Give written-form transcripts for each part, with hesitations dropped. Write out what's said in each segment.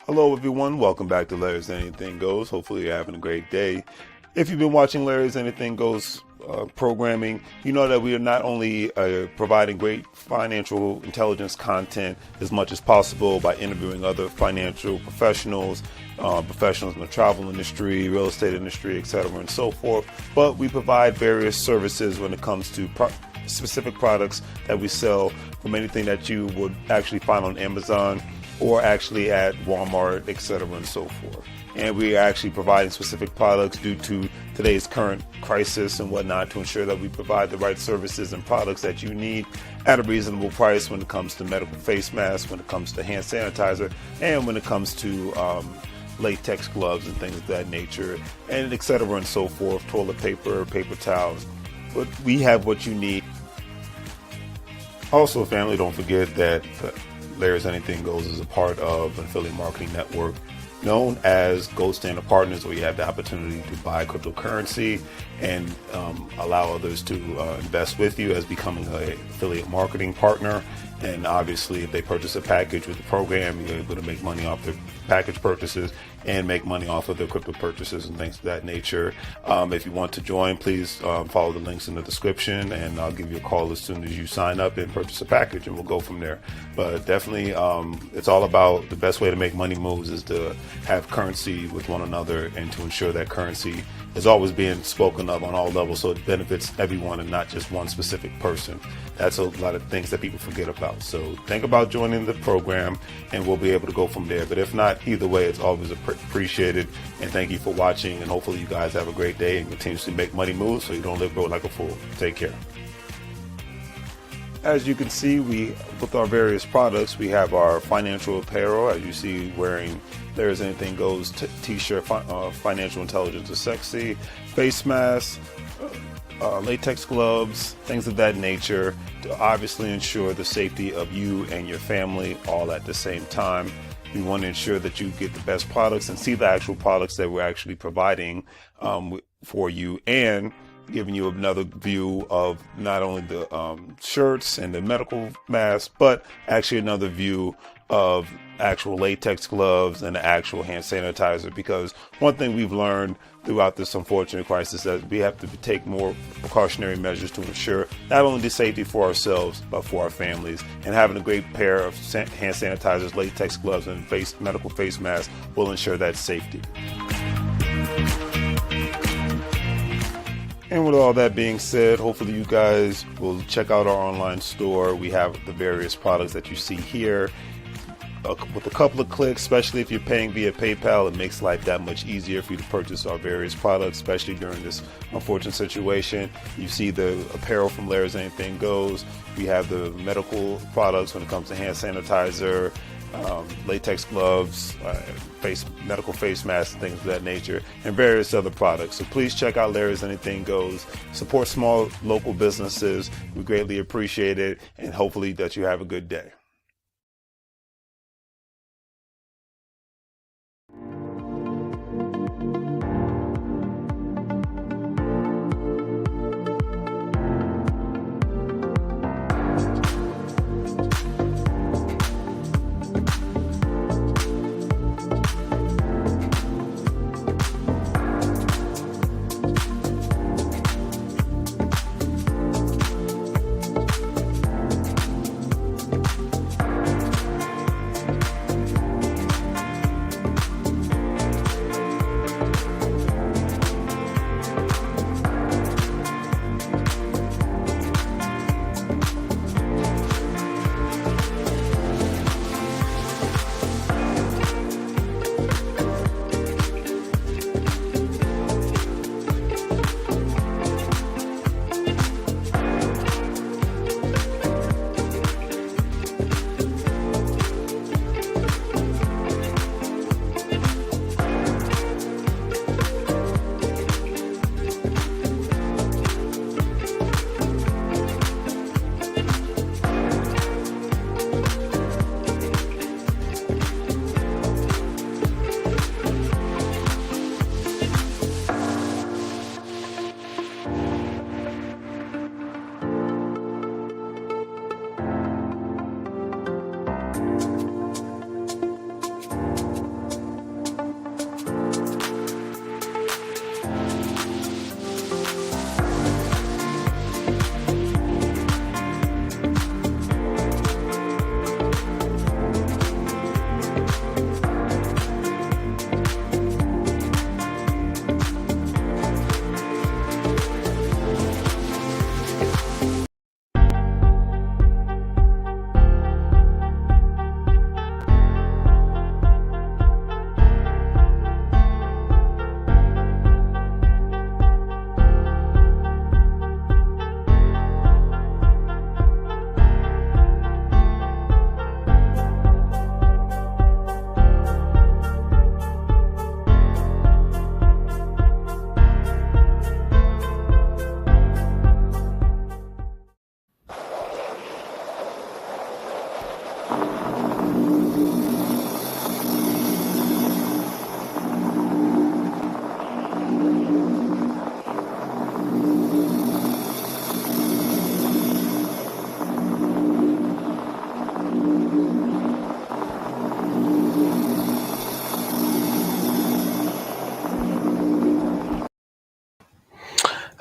Hello everyone, welcome back to Larry's Anything Goes. Hopefully you're having a great day. If you've been watching Larry's Anything Goes programming, you know that we are not only providing great financial intelligence content as much as possible by interviewing other financial professionals, professionals in the travel industry, real estate industry, etc. and so forth, but we provide various services when it comes to specific products that we sell, from anything that you would actually find on Amazon or actually at Walmart, etc. and so forth. And we are actually providing specific products due to today's current crisis and whatnot to ensure that we provide the right services and products that you need at a reasonable price when it comes to medical face masks, when it comes to hand sanitizer, and when it comes to latex gloves and things of that nature, and etc. and so forth, toilet paper, paper towels. But we have what you need. Also, family, don't forget that Larry's Anything Goes is a part of an affiliate marketing network known as Gold Standard Partners, where you have the opportunity to buy cryptocurrency and allow others to invest with you as becoming an affiliate marketing partner. And obviously, if they purchase a package with the program, you're able to make money off their package purchases and make money off of their crypto purchases and things of that nature. If you want to join, please follow the links in the description, and I'll give you a call as soon as you sign up and purchase a package, and we'll go from there. But definitely, it's all about the best way to make money moves is to have currency with one another and to ensure that currency is always being spoken of on all levels, so it benefits everyone and not just one specific person. That's a lot of things that people forget about. So think about joining the program and we'll be able to go from there. But if not, either way, it's always appreciated. And thank you for watching. And hopefully you guys have a great day and continuously make money moves so you don't live broke like a fool. Take care. As you can see, with our various products, we have our financial apparel, as you see, wearing There's Anything Goes t-shirt, Financial Intelligence is Sexy, face masks, latex gloves, things of that nature, to obviously ensure the safety of you and your family all at the same time. We want to ensure that you get the best products and see the actual products that we're actually providing for you, and giving you another view of not only the shirts and the medical masks, but actually another view of actual latex gloves and the actual hand sanitizer. Because one thing we've learned throughout this unfortunate crisis is that we have to take more precautionary measures to ensure not only the safety for ourselves, but for our families. And having a great pair of hand sanitizers, latex gloves, and medical face masks will ensure that safety. And with all that being said, hopefully you guys will check out our online store. We have the various products that you see here. With a couple of clicks, especially if you're paying via PayPal, it makes life that much easier for you to purchase our various products, especially during this unfortunate situation. You see the apparel from Larry's Anything Goes. We have the medical products when it comes to hand sanitizer, latex gloves, medical face masks, and things of that nature, and various other products. So please check out Larry's Anything Goes. Support small local businesses. We greatly appreciate it, and hopefully that you have a good day.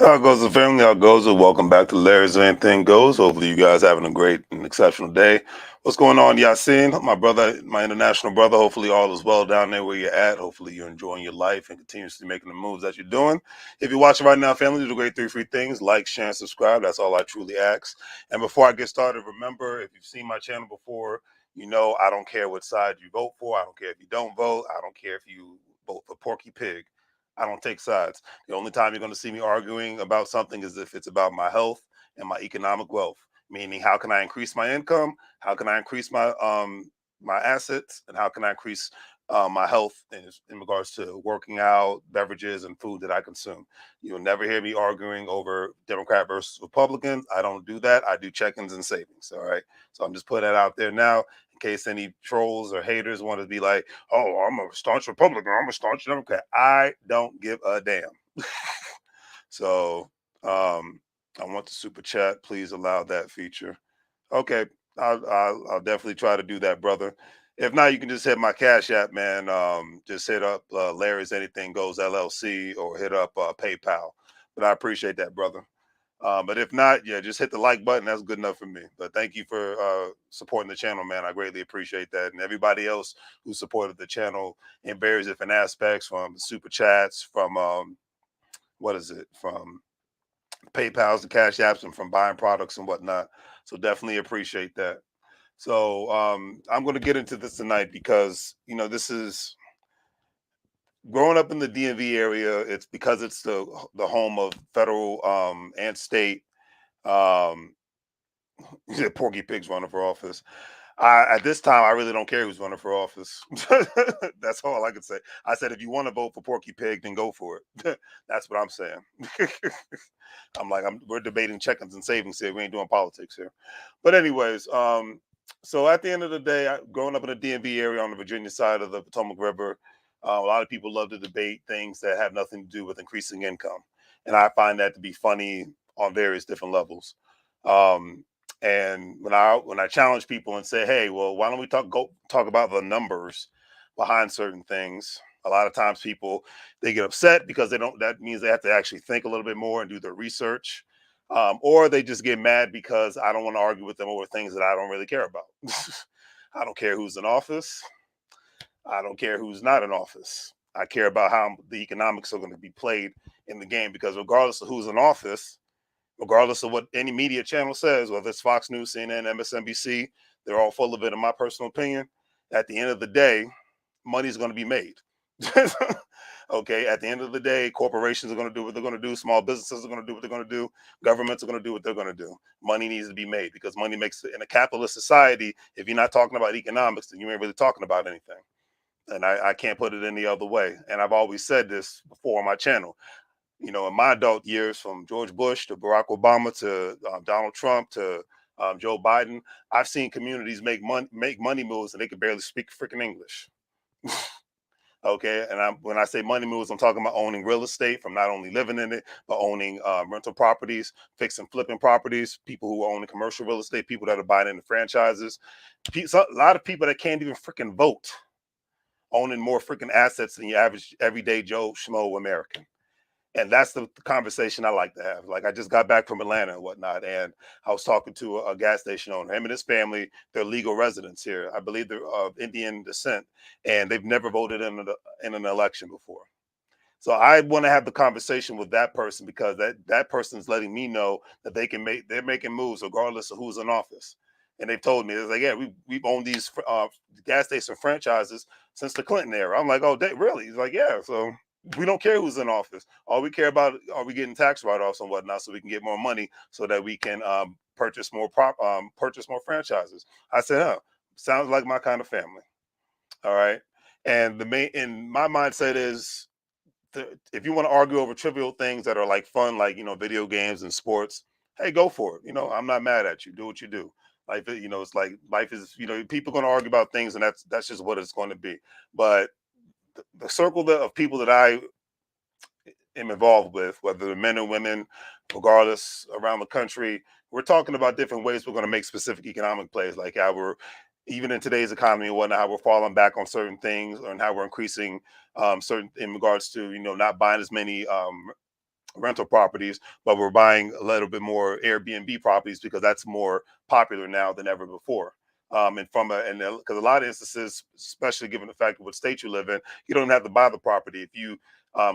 How goes the family? How goes it? Welcome back to Larry's Anything Goes. Hopefully, you guys having a great and exceptional day. What's going on, Yasin? My brother, my international brother. Hopefully, all is well down there where you're at. Hopefully, you're enjoying your life and continuously making the moves that you're doing. If you're watching right now, family, do the great three free things: like, share, and subscribe. That's all I truly ask. And before I get started, remember, if you've seen my channel before, you know I don't care what side you vote for. I don't care if you don't vote. I don't care if you vote for Porky Pig. I don't take sides. The only time you're going to see me arguing about something is if it's about my health and my economic wealth, meaning how can I increase my income? How can I increase my assets? And how can I increase my health in regards to working out, beverages, and food that I consume? You'll never hear me arguing over Democrat versus Republican. I don't do that. I do check-ins and savings. All right. So I'm just putting that out there now in case any trolls or haters want to be like, oh, I'm a staunch Republican, I'm a staunch Democrat. I don't give a damn. So I want the super chat. Please allow that feature. Okay, I'll definitely try to do that, brother. If not, you can just hit my Cash App, man. Just hit up Larry's Anything Goes LLC or hit up PayPal. But I appreciate that, brother. But if not, yeah, just hit the like button. That's good enough for me. But thank you for supporting the channel, man. I greatly appreciate that. And everybody else who supported the channel in various different aspects, from super chats, from what is it, from PayPal's and Cash Apps, and from buying products and whatnot. So definitely appreciate that. So I'm going to get into this tonight because this is growing up in the DMV area. It's because it's the home of federal and state. Um, Porky Pig's running for office. At this time, I really don't care who's running for office. That's all I can say. I said, if you want to vote for Porky Pig, then go for it. That's what I'm saying. We're debating check-ins and savings here. We ain't doing politics here. But anyways, so at the end of the day, growing up in the DMV area on the Virginia side of the Potomac River, a lot of people love to debate things that have nothing to do with increasing income, and I find that to be funny on various different levels. Um, and when I challenge people and say, hey, well, why don't we talk about the numbers behind certain things? A lot of times people, they get upset because they don't. That means they have to actually think a little bit more and do their research, or they just get mad because I don't want to argue with them over things that I don't really care about. I don't care who's in office. I don't care who's not in office. I care about how the economics are going to be played in the game, because regardless of who's in office, regardless of what any media channel says, whether it's Fox News, CNN, MSNBC, they're all full of it, in my personal opinion. At the end of the day, money's going to be made. Okay, at the end of the day, corporations are going to do what they're going to do. Small businesses are going to do what they're going to do. Governments are going to do what they're going to do. Money needs to be made, because money makes it in a capitalist society. If you're not talking about economics, then you ain't really talking about anything. And I can't put it any other way. And I've always said this before on my channel. In my adult years, from George Bush to Barack Obama to Donald Trump to Joe Biden, I've seen communities make money moves, and they can barely speak freaking English. Okay, and when I say money moves, I'm talking about owning real estate, from not only living in it but owning rental properties, fixing, flipping properties. People who are owning commercial real estate, people that are buying into franchises. A lot of people that can't even freaking vote, owning more freaking assets than your average everyday Joe Schmo American. And that's the conversation I like to have. Like, I just got back from Atlanta and whatnot, and I was talking to a gas station owner. Him and his family, they're legal residents here. I believe they're of Indian descent, and they've never voted in an election before. So I want to have the conversation with that person, because that person is letting me know that they're making moves regardless of who's in office. And they've told me, it's like, yeah, we've owned these gas station franchises since the Clinton era. I'm like, oh, really? He's like, yeah. So we don't care who's in office. All we care about, are we getting tax write-offs and whatnot, so we can get more money, so that we can purchase more franchises. I said, huh, sounds like my kind of family. All right. And my mindset is, if you want to argue over trivial things that are like fun, like video games and sports, hey, go for it. I'm not mad at you. Do what you do. Life, it's like life is. People are going to argue about things, and that's just what it's going to be. But the circle of people that I am involved with, whether they're men or women, regardless, around the country, we're talking about different ways we're going to make specific economic plays, like how we're, even in today's economy and whatnot, how we're falling back on certain things, and how we're increasing certain, in regards to not buying as many rental properties, but we're buying a little bit more Airbnb properties because that's more popular now than ever before. And from a and because a lot of instances, especially given the fact of what state you live in, you don't have to buy the property. If you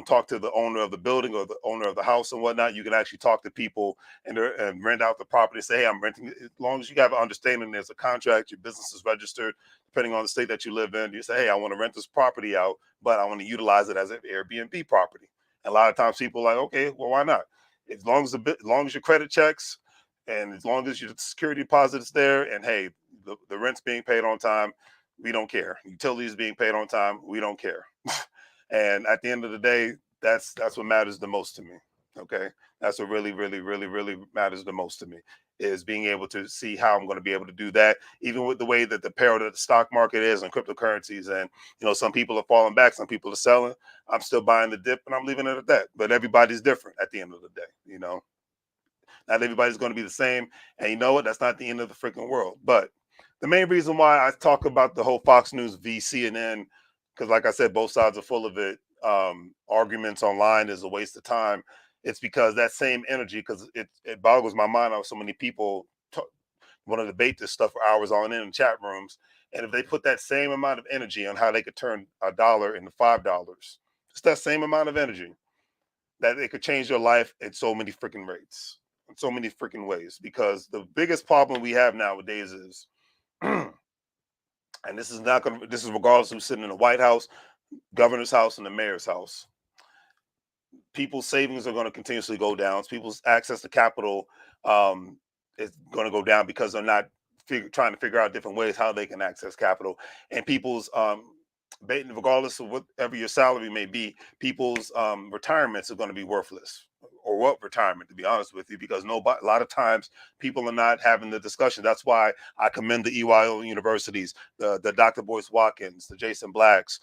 talk to the owner of the building or the owner of the house and whatnot, you can actually talk to people and rent out the property. Say, hey, I'm renting. As long as you have an understanding, there's a contract, your business is registered, depending on the state that you live in. You say, hey, I want to rent this property out, but I want to utilize it as an Airbnb property. And a lot of times people are like, okay, well, why not? As long as your credit checks, and as long as your security deposit is there, and hey, the rent's being paid on time, we don't care. Utilities being paid on time, we don't care. And at the end of the day, that's what matters the most to me. Okay, that's what really, really, really, really matters the most to me is being able to see how I'm going to be able to do that, even with the way that the peril that the stock market is and cryptocurrencies. And some people are falling back, some people are selling. I'm still buying the dip, and I'm leaving it at that. But everybody's different at the end of the day. Not everybody's going to be the same. And you know what? That's not the end of the freaking world. But the main reason why I talk about the whole Fox News v CNN, because like I said, both sides are full of it. Arguments online is a waste of time. It's because that same energy, because it boggles my mind how so many people want to debate this stuff for hours on end in chat rooms. And if they put that same amount of energy on how they could turn a dollar into $5, it's that same amount of energy that it could change your life at so many freaking rates, in so many freaking ways. Because the biggest problem we have nowadays is, and this is regardless of who's sitting in the White House, governor's house, and the mayor's house. People's savings are going to continuously go down. People's access to capital is going to go down because they're not trying to figure out different ways how they can access capital. And people's regardless of whatever your salary may be, people's retirements are going to be worthless. Or what retirement, to be honest with you, because nobody, a lot of times people are not having the discussion. That's why I commend the EYO universities, the Dr. Boyce Watkins, the Jason Blacks,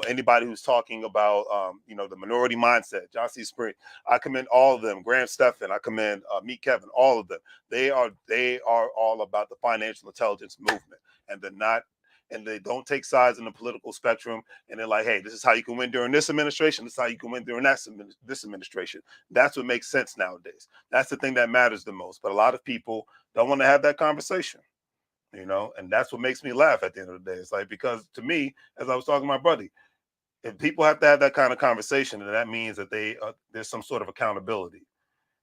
anybody who's talking about the minority mindset, John C. Spring. I commend all of them. Graham Stephan, I commend Meet Kevin, all of them. They are all about the financial intelligence movement, and they don't take sides in the political spectrum. And they're like, hey, this is how you can win during this administration. This is how you can win during this administration. That's what makes sense nowadays. That's the thing that matters the most. But a lot of people don't want to have that conversation, and that's what makes me laugh at the end of the day. It's like, because to me, as I was talking to my brother, if people have to have that kind of conversation, then that means that there's some sort of accountability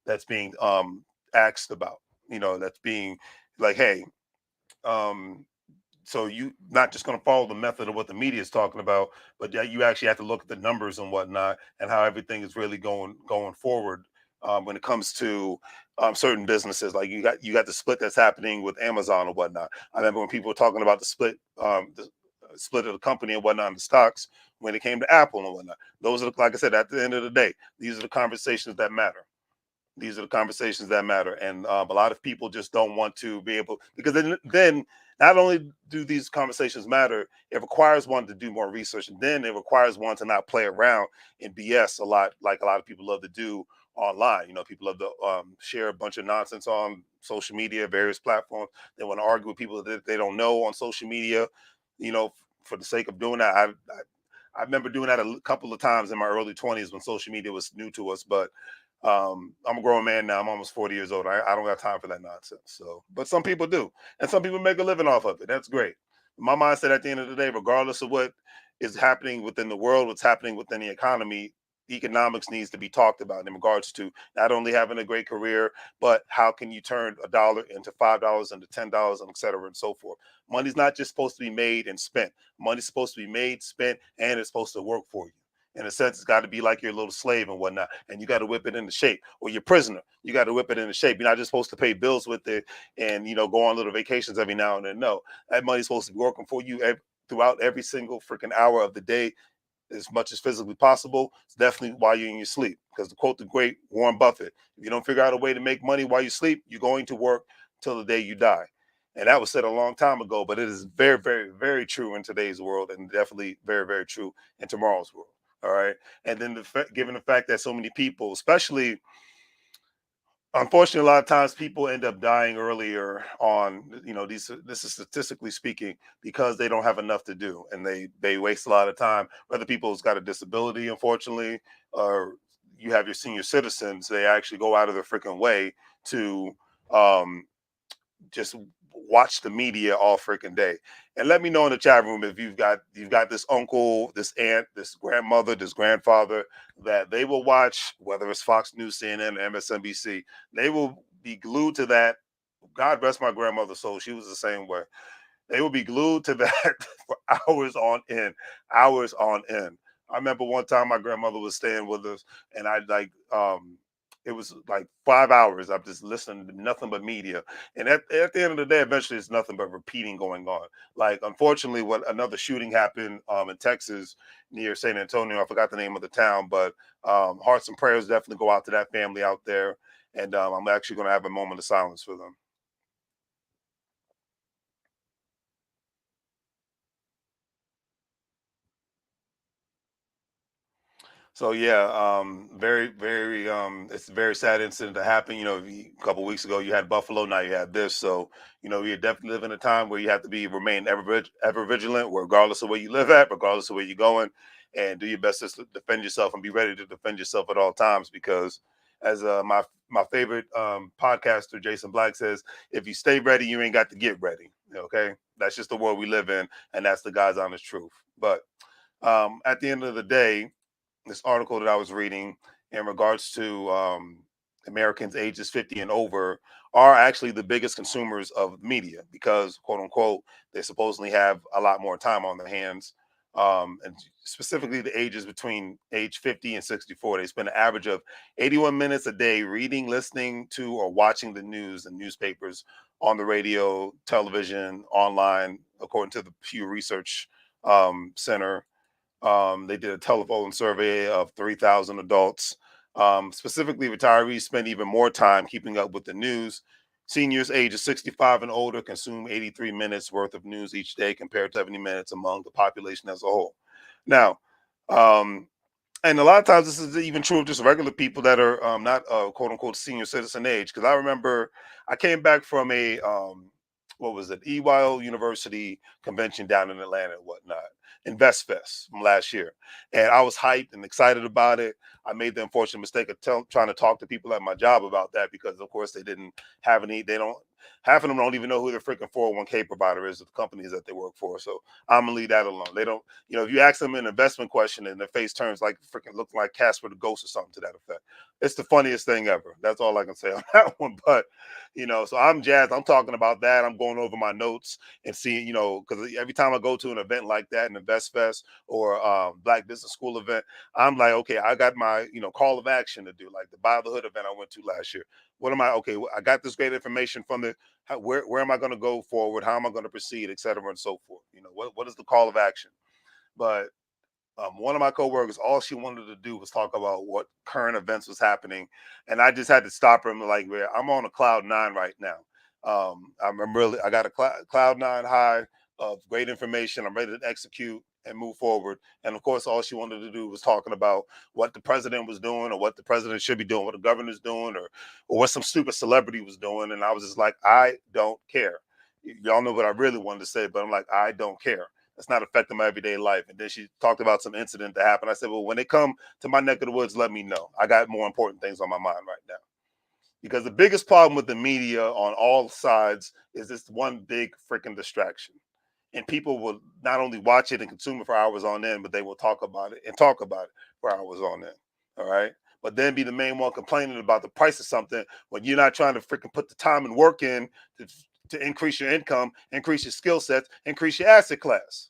that's being asked about, that's being like, hey, um, so you not just going to follow the method of what the media is talking about, but you actually have to look at the numbers and whatnot and how everything is really going forward when it comes to certain businesses. Like you got the split that's happening with Amazon or whatnot. I remember when people were talking about the split of the company and whatnot in the stocks when it came to Apple and whatnot. Those are, like I said, at the end of the day, these are the conversations that matter. These are the conversations that matter. And a lot of people just don't want to be able, because then not only do these conversations matter, it requires one to do more research, and then it requires one to not play around in BS a lot, like a lot of people love to do online. People love to share a bunch of nonsense on social media, various platforms. They want to argue with people that they don't know on social media, for the sake of doing that. I remember doing that a couple of times in my early 20s when social media was new to us, but I'm a grown man now. I'm almost 40 years old. I don't got time for that nonsense. So, but some people do, and some people make a living off of it. That's great. My mindset at the end of the day, regardless of what is happening within the world, what's happening within the economy, economics needs to be talked about in regards to not only having a great career, but how can you turn a dollar into $5, into $10, and et cetera, and so forth. Money's not just supposed to be made and spent. Money's supposed to be made, spent, and it's supposed to work for you. In a sense, it's got to be like your little slave and whatnot, and you got to whip it into shape. Or your prisoner, you got to whip it into shape. You're not just supposed to pay bills with it and go on little vacations every now and then. No, that money's supposed to be working for you throughout every single freaking hour of the day, as much as physically possible. It's definitely while you're in your sleep. Because to quote the great Warren Buffett, if you don't figure out a way to make money while you sleep, you're going to work till the day you die. And that was said a long time ago, but it is very, very, very true in today's world, and definitely very, very true in tomorrow's world. All right. And then given the fact that so many people, especially, unfortunately, a lot of times people end up dying earlier on, this is statistically speaking, because they don't have enough to do, and they waste a lot of time. Whether people's got a disability, unfortunately, or you have your senior citizens, they actually go out of their freaking way to um, just watch the media all freaking day. And let me know in the chat room if you've got this uncle, this aunt, this grandmother, this grandfather that they will watch, whether it's Fox News, CNN, or MSNBC. They will be glued to that. God rest my grandmother's soul. She was the same way. They will be glued to that for hours on end, hours on end. I remember one time my grandmother was staying with us, and I like it was like 5 hours. I'm just listening to nothing but media, and at the end of the day, eventually it's nothing but repeating going on. Like unfortunately, when another shooting happened in Texas near San Antonio, I forgot the name of the town, but hearts and prayers definitely go out to that family out there, and I'm actually going to have a moment of silence for them. So yeah, very, very, it's a very sad incident to happen. A couple weeks ago you had Buffalo, now you had this. So you definitely live in a time where you have to be remain ever vigilant, regardless of where you live at, regardless of where you're going, and do your best to defend yourself and be ready to defend yourself at all times. Because as my favorite podcaster Jason Black says, if you stay ready, you ain't got to get ready. Okay, that's just the world we live in, and that's the God's honest truth. But at the end of the day, this article that I was reading in regards to Americans ages 50 and over are actually the biggest consumers of media because, quote unquote, they supposedly have a lot more time on their hands. And specifically, the ages between age 50 and 64, they spend an average of 81 minutes a day reading, listening to, or watching the news and newspapers on the radio, television, online, according to the Pew Research Center. They did a telephone survey of 3,000 adults. Specifically, retirees spend even more time keeping up with the news. Seniors ages 65 and older consume 83 minutes worth of news each day compared to 70 minutes among the population as a whole. Now, um, and a lot of times this is even true of just regular people that are not quote unquote senior citizen age. Because I remember I came back from a what was it, EYL University convention down in Atlanta and whatnot, Invest Fest from last year, and I was hyped and excited about it. I made the unfortunate mistake of trying to talk to people at my job about that because, of course, they didn't have any. They don't. Half of them don't even know who their freaking 401k provider is, of the companies that they work for. So I'm gonna leave that alone. They don't, if you ask them an investment question and their face turns like freaking looking like Casper the Ghost or something to that effect, it's the funniest thing ever. That's all I can say on that one. But so I'm jazzed. I'm talking about that. I'm going over my notes and seeing, because every time I go to an event like that, an Invest Fest or Black Business School event, I'm like, okay, I got my, call of action to do, like the Buy the Hood event I went to last year. What am I? Okay, I got this great information from the. Where am I going to go forward? How am I going to proceed, et cetera, and so forth? What is the call of action? But one of my coworkers, all she wanted to do was talk about what current events was happening, and I just had to stop her. I'm like, I'm on a cloud nine right now. I got a cloud nine high of great information. I'm ready to execute and move forward. And of course, all she wanted to do was talking about what the president was doing, or what the president should be doing, what the governor's doing, or what some stupid celebrity was doing. And I was just like, I don't care. Y'all know what I really wanted to say, but I'm like, I don't care. It's not affecting my everyday life. And then she talked about some incident that happened. I said, well, when they come to my neck of the woods, let me know. I got more important things on my mind right now. Because the biggest problem with the media on all sides is this one big freaking distraction. And people will not only watch it and consume it for hours on end, but they will talk about it and talk about it for hours on end. All right. But then be the main one complaining about the price of something when you're not trying to freaking put the time and work in to increase your income, increase your skill sets, increase your asset class.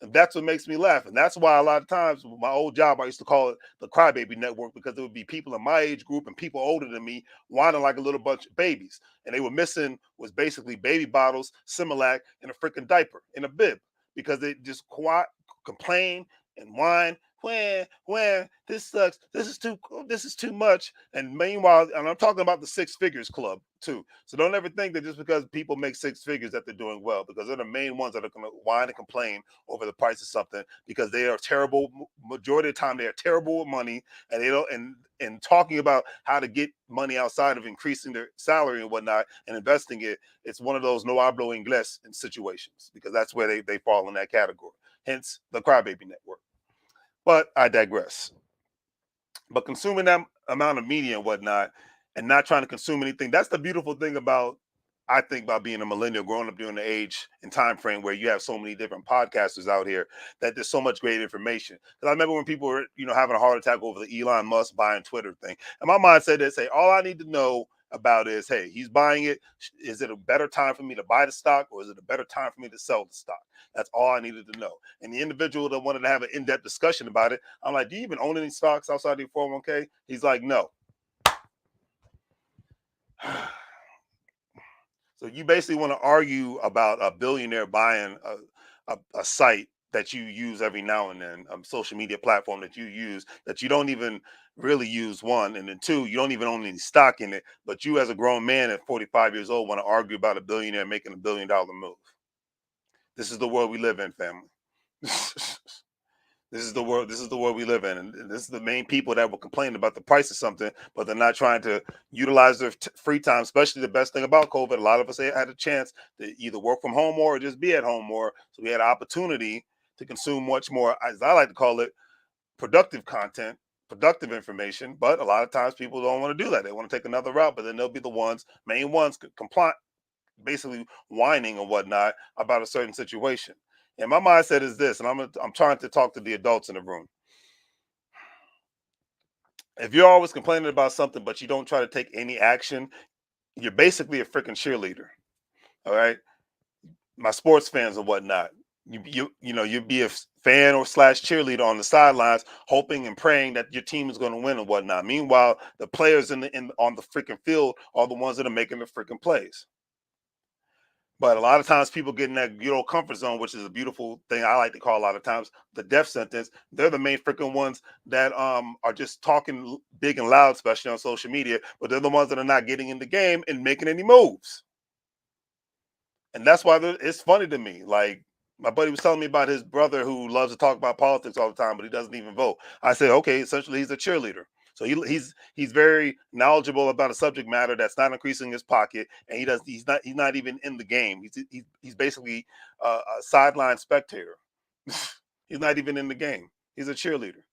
And that's what makes me laugh. And that's why a lot of times with my old job, I used to call it the crybaby network because there would be people in my age group and people older than me whining like a little bunch of babies. And they were missing was basically baby bottles, Similac, and a freaking diaper in a bib because they just complain and whine. When this sucks, this is too much. And meanwhile, and I'm talking about the six figures club too. So don't ever think that just because people make six figures that they're doing well, because they're the main ones that are going to whine and complain over the price of something because they are terrible. Majority of the time, they are terrible with money, and they don't. And talking about how to get money outside of increasing their salary and whatnot and investing it, it's one of those no hablo inglés in situations because that's where they fall in that category. Hence the crybaby network. But I digress. But consuming that amount of media and whatnot, and not trying to consume anything, that's the beautiful thing about, I think, about being a millennial, growing up during the age and time frame where you have so many different podcasters out here, that there's so much great information. Because I remember when people were, having a heart attack over the Elon Musk buying Twitter thing, and my mind said, they say, all I need to know about is, hey, he's buying it. Is it a better time for me to buy the stock, or is it a better time for me to sell the stock? That's all I needed to know. And the individual that wanted to have an in-depth discussion about it, I'm like, do you even own any stocks outside of your 401k? He's like, no. So you basically want to argue about a billionaire buying a site that you use every now and then, a social media platform that you use, that you don't even really use, one, and then two, you don't even own any stock in it, but you as a grown man at 45 years old want to argue about a billionaire making $1 billion move. This is the world we live in, family. This is the world. This is the world we live in, and this is the main people that will complain about the price of something, but they're not trying to utilize their free time. Especially, the best thing about COVID, a lot of us had a chance to either work from home or just be at home more, so we had an opportunity to consume much more, as I like to call it, productive content, productive information. But a lot of times, people don't want to do that. They want to take another route, but then they'll be the main ones, compliant, basically whining and whatnot about a certain situation. And my mindset is this, and I'm trying to talk to the adults in the room. If you're always complaining about something, but you don't try to take any action, you're basically a freaking cheerleader. All right, my sports fans and whatnot. You'd be a fan or slash cheerleader on the sidelines, hoping and praying that your team is going to win and whatnot. Meanwhile, the players in on the freaking field are the ones that are making the freaking plays. But a lot of times people get in that comfort zone, which is a beautiful thing. I like to call a lot of times the death sentence. They're the main freaking ones that are just talking big and loud, especially on social media. But they're the ones that are not getting in the game and making any moves. And that's why it's funny to me. Like, my buddy was telling me about his brother who loves to talk about politics all the time, but he doesn't even vote. I said, okay, essentially he's a cheerleader. So he's very knowledgeable about a subject matter that's not increasing his pocket, and he's not even in the game. He's basically a sideline spectator. He's not even in the game. He's a cheerleader.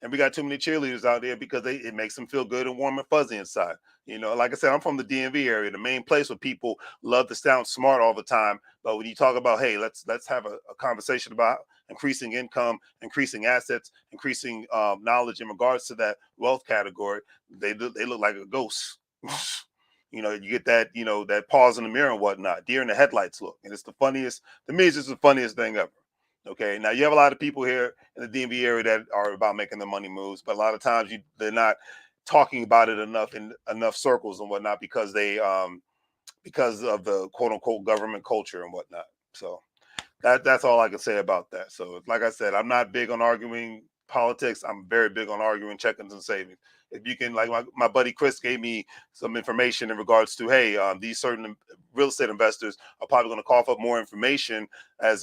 And we got too many cheerleaders out there because it makes them feel good and warm and fuzzy inside. Like I said, I'm from the DMV area, the main place where people love to sound smart all the time. But when you talk about, hey, let's have a conversation about increasing income, increasing assets, increasing knowledge in regards to that wealth category, they look like a ghost. You get that, that pause in the mirror and whatnot, deer in the headlights look. And it's the funniest, to me, it's just the funniest thing ever. Okay, now you have a lot of people here in the DMV area that are about making the money moves, but a lot of times they're not talking about it enough in enough circles and whatnot, because of the quote unquote government culture and whatnot. So that's all I can say about that. So, like I said, I'm not big on arguing politics. I'm very big on arguing checkings and savings. If you can, like my buddy Chris gave me some information in regards to, hey, these certain real estate investors are probably going to cough up more information as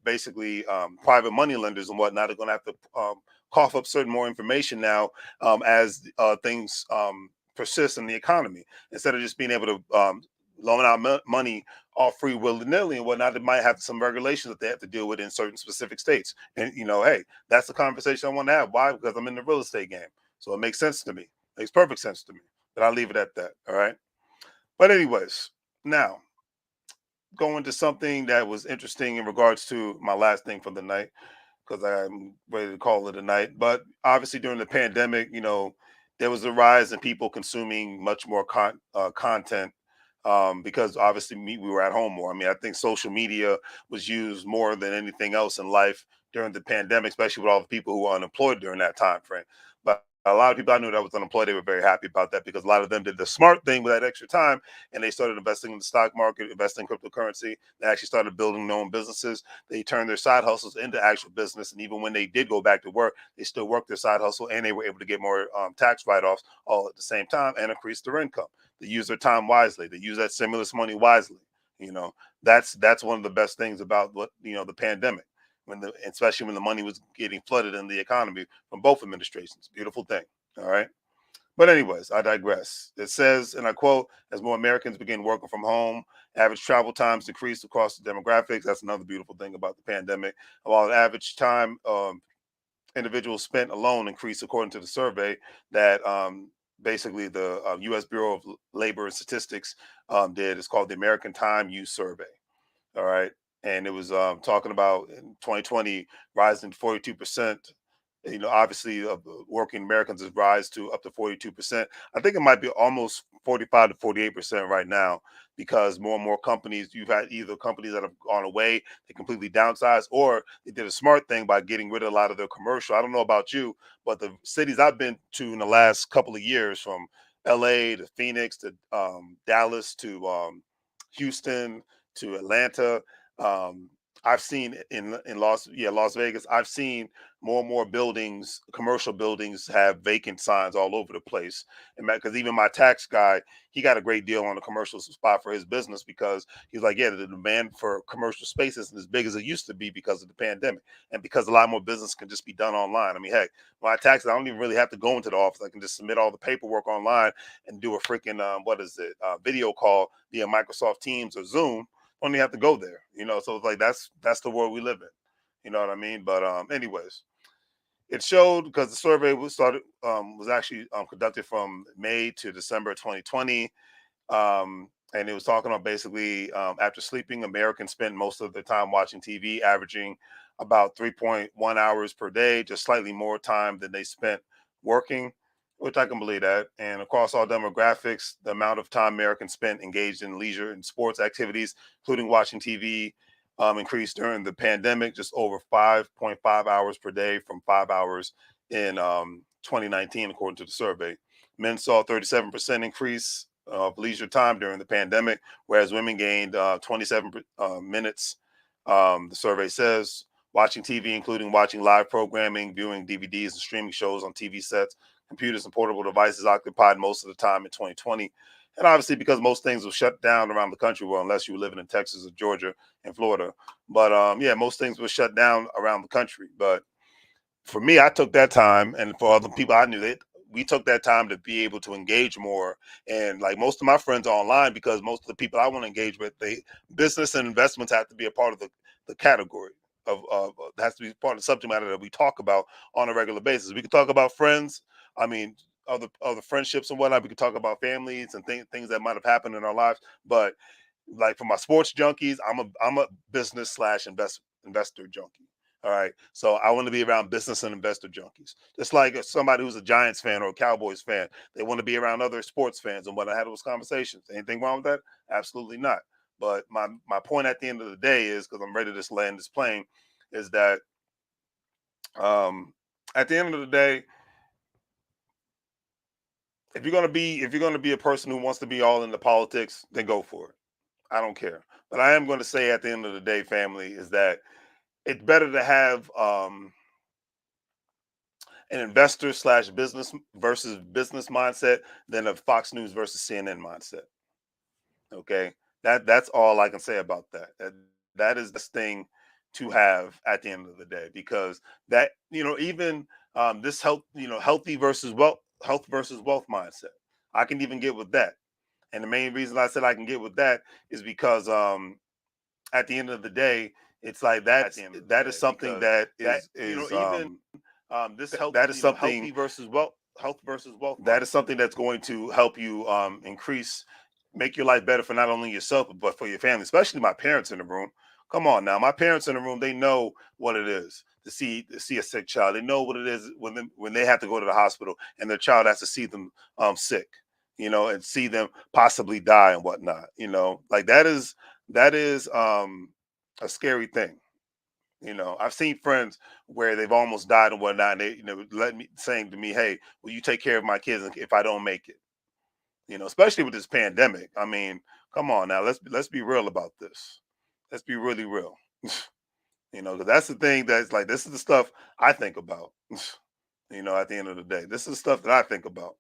basically private money lenders and whatnot are going to have to cough up certain more information now, as things persist in the economy, instead of just being able to loan out money all free willy nilly and whatnot. They might have some regulations that they have to deal with in certain specific states. And hey, that's the conversation I want to have. Why? Because I'm in the real estate game, so it makes sense to me. Makes perfect sense to me. But I'll leave it at that. All right. But anyways, now going to something that was interesting in regards to my last thing for the night, because I'm ready to call it a night. But obviously, during the pandemic, there was a rise in people consuming much more content, because obviously we were at home more. I mean, I think social media was used more than anything else in life during the pandemic, especially with all the people who were unemployed during that time frame. But a lot of people I knew that was unemployed, they were very happy about that, because a lot of them did the smart thing with that extra time, and they started investing in the stock market, investing in cryptocurrency. They actually started building their own businesses. They turned their side hustles into actual business, and even when they did go back to work, they still worked their side hustle, and they were able to get more tax write-offs all at the same time and increase their income. They use their time wisely. They use that stimulus money wisely. You know, that's one of the best things about the pandemic, especially when the money was getting flooded in the economy from both administrations. Beautiful thing. All right. But anyways, I digress. It says, and I quote, as more Americans begin working from home, average travel times decreased across the demographics. That's another beautiful thing about the pandemic. While the average time individuals spent alone increased, according to the survey that basically the U.S. Bureau of Labor and Statistics did. It's called the American Time Use Survey. All right. And it was talking about in 2020 rising 42%. Obviously, working Americans has rise to up to 42%. I think it might be almost 45 to 48% right now, because more and more companies, you've had either companies that have gone away, they completely downsized, or they did a smart thing by getting rid of a lot of their commercial. I don't know about you, but the cities I've been to in the last couple of years, from LA to Phoenix to Dallas to Houston to Atlanta. Um, I've seen in Las Vegas. I've seen more and more buildings, commercial buildings, have vacant signs all over the place. And because even my tax guy, he got a great deal on a commercial spot for his business, because he's like, yeah, the demand for commercial space isn't as big as it used to be because of the pandemic, and because a lot more business can just be done online. I mean, heck, my taxes, I don't even really have to go into the office. I can just submit all the paperwork online and do a freaking video call via Microsoft Teams or Zoom. Don't even have to go there, So it's like that's the world we live in, you know what I mean? But anyways, it showed, because the survey was actually conducted from May to December 2020, and it was talking about basically, after sleeping, Americans spend most of their time watching TV, averaging about 3.1 hours per day, just slightly more time than they spent working, which I can believe that. And across all demographics, the amount of time Americans spent engaged in leisure and sports activities, including watching TV, increased during the pandemic, just over 5.5 hours per day, from 5 hours in 2019, according to the survey. Men saw a 37% increase of leisure time during the pandemic, whereas women gained 27 minutes. The survey says watching TV, including watching live programming, viewing DVDs, and streaming shows on TV sets, computers, and portable devices, occupied most of the time in 2020. And obviously, because most things were shut down around the country, well, unless you were living in Texas or Georgia and Florida. But yeah, most things were shut down around the country. But for me, I took that time, and for other people I knew, we took that time to be able to engage more. And like, most of my friends are online, because most of the people I want to engage with, business and investments have to be a part of the category of has to be part of the subject matter that we talk about on a regular basis. We can talk about friends. I mean, other friendships and whatnot. We can talk about families and things that might have happened in our lives. But like, for my sports junkies, I'm a business slash investor junkie. All right. So I want to be around business and investor junkies. Just like somebody who's a Giants fan or a Cowboys fan, they want to be around other sports fans. And when I had those conversations, anything wrong with that? Absolutely not. But my point at the end of the day is, because I'm ready to land this plane, is that um, at the end of the day, if you're gonna be a person who wants to be all into politics, then go for it. I don't care. But I am going to say, at the end of the day, family, is that it's better to have an investor slash business versus business mindset than a Fox News versus CNN mindset. Okay, that's all I can say about that. That is the thing to have at the end of the day, because that, even this health versus wealth mindset, I can even get with that. And the main reason I said I can get with that is because at the end of the day, it's like that is something that is something health versus wealth. That is something that's going to help you increase, make your life better for not only yourself but for your family. Especially my parents in the room. Come on now, my parents in the room, they know what it is to see a sick child. They know what it is when they have to go to the hospital and their child has to see them sick, and see them possibly die and whatnot. Like, that is a scary thing. I've seen friends where they've almost died and whatnot. And they, let me saying to me, "Hey, will you take care of my kids if I don't make it?" Especially with this pandemic. I mean, come on now, let's be real about this. Let's be really real. Because that's the thing, that's like, this is the stuff I think about. At the end of the day, this is the stuff that I think about.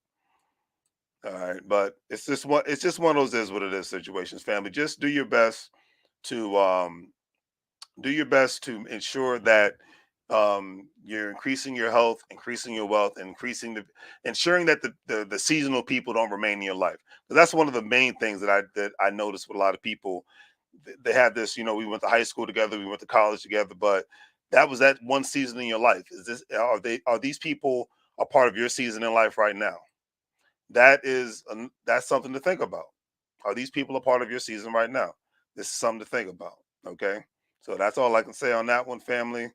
All right, but it's just one of those is what it is situations, family. Just to do your best to ensure that you're increasing your health, increasing your wealth, and ensuring that the seasonal people don't remain in your life. But that's one of the main things that I noticed with a lot of people. They have this, we went to high school together, we went to college together, but that was that one season in your life. Are these people a part of your season in life right now? That's something to think about. Are these people a part of your season right now? This is something to think about. Okay. So that's all I can say on that one, family.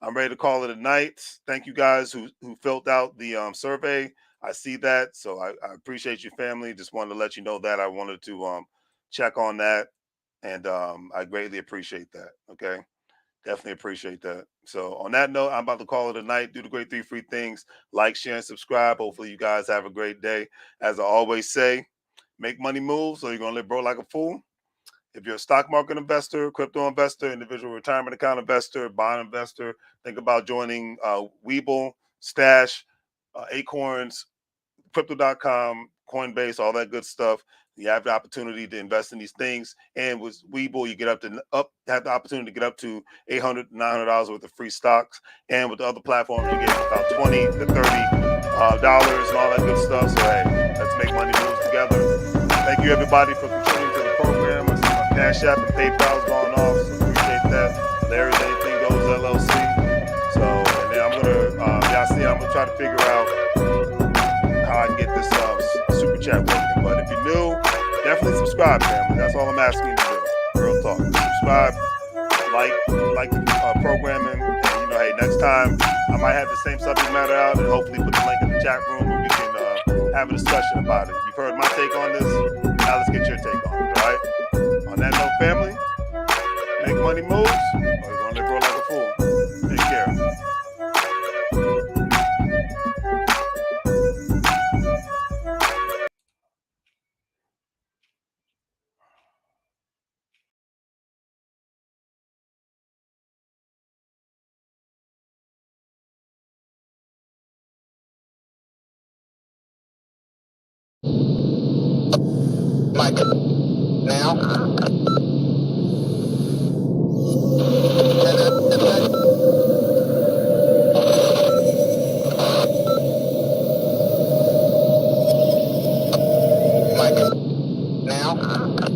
I'm ready to call it a night. Thank you guys who filled out the survey. I see that, so I appreciate your family. Just wanted to let you know that I wanted to check on that, and I greatly appreciate that. Okay, definitely appreciate that. So on that note, I'm about to call it a night. Do the great three free things: like, share, and subscribe. Hopefully, you guys have a great day. As I always say, make money moves, or you're gonna live broke like a fool. If you're a stock market investor, crypto investor, individual retirement account investor, bond investor, think about joining WEBULL, Stash, Acorns, Crypto.com, Coinbase, all that good stuff. You have the opportunity to invest in these things, and with Webull, you have the opportunity to get up to $800, $900 worth of free stocks. And with the other platforms, you get about $20 to $30 and all that good stuff. So hey, let's make money moves together. Thank you everybody for contributing to the program. I see my Cash App and PayPal's going off, so appreciate that. Larry's Anything Goes LLC. So, and then I'm gonna try to figure out how I can get this super chat working. But if you're new, definitely subscribe, family. That's all I'm asking you to do. Real talk. Subscribe, like the programming, and hey, next time I might have the same subject matter out, and hopefully put the link in the chat room where we can have a discussion about it. You've heard my take on this. Now let's get your take on it. All right. On that note, family, make money moves, or you're gonna live like a fool. Take care. Mike, now. Mike, now.